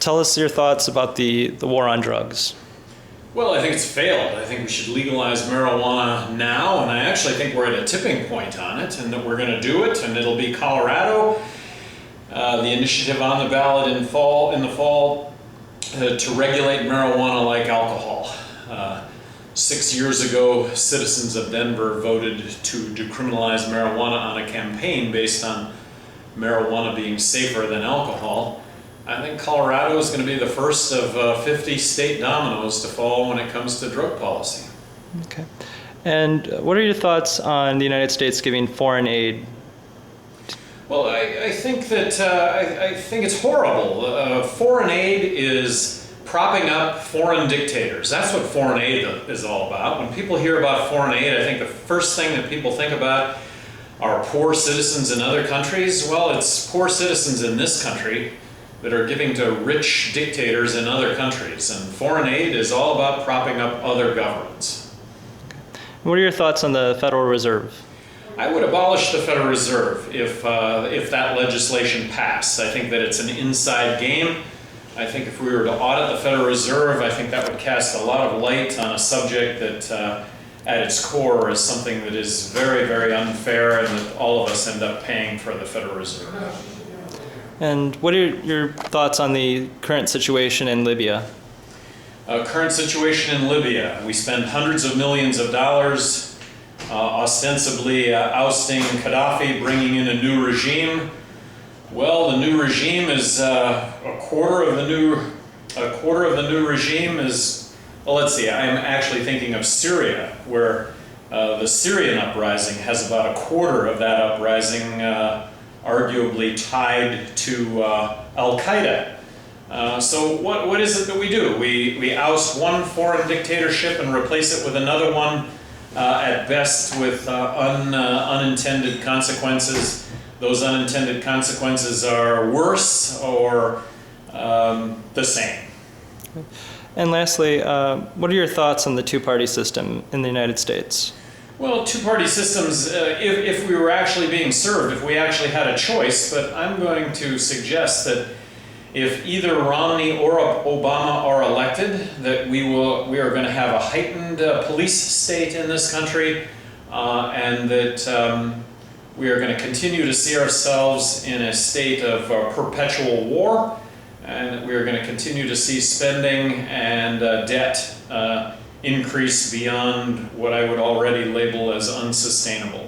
tell us your thoughts about the war on drugs. Well, I think it's failed. I think we should legalize marijuana now, and I actually think we're at a tipping point on it, and that we're going to do it, and it'll be Colorado. The initiative on the ballot in the fall to regulate marijuana like alcohol. 6 years ago, citizens of Denver voted to decriminalize marijuana on a campaign based on marijuana being safer than alcohol. I think Colorado is going to be the first of 50 state dominoes to fall when it comes to drug policy. Okay. And what are your thoughts on the United States giving foreign aid? Well, I think that I think it's horrible. Foreign aid is propping up foreign dictators. That's what foreign aid is all about. When people hear about foreign aid, I think the first thing that people think about are poor citizens in other countries. Well, it's poor citizens in this country that are giving to rich dictators in other countries. And foreign aid is all about propping up other governments. What are your thoughts on the Federal Reserve? I would abolish the Federal Reserve if that legislation passed. I think that it's an inside game. I think if we were to audit the Federal Reserve, I think that would cast a lot of light on a subject that at its core is something that is very, very unfair and that all of us end up paying for the Federal Reserve. And what are your thoughts on the current situation in Libya? Current situation in Libya. We spend hundreds of millions of dollars ostensibly ousting Gaddafi, bringing in a new regime. Well, the new regime is a quarter of the new regime is, well, let's see, I'm actually thinking of Syria, where the Syrian uprising has about a quarter of that uprising arguably tied to Al-Qaeda. So what is it that we do? We oust one foreign dictatorship and replace it with another one, at best with unintended consequences. Those unintended consequences are worse or the same. And lastly, what are your thoughts on the two-party system in the United States? Well, two-party systems, if we were actually being served, if we actually had a choice, but I'm going to suggest that if either Romney or Obama are elected, that we are going to have a heightened police state in this country, and that we are going to continue to see ourselves in a state of perpetual war, and that we are going to continue to see spending and debt increase beyond what I would already label as unsustainable.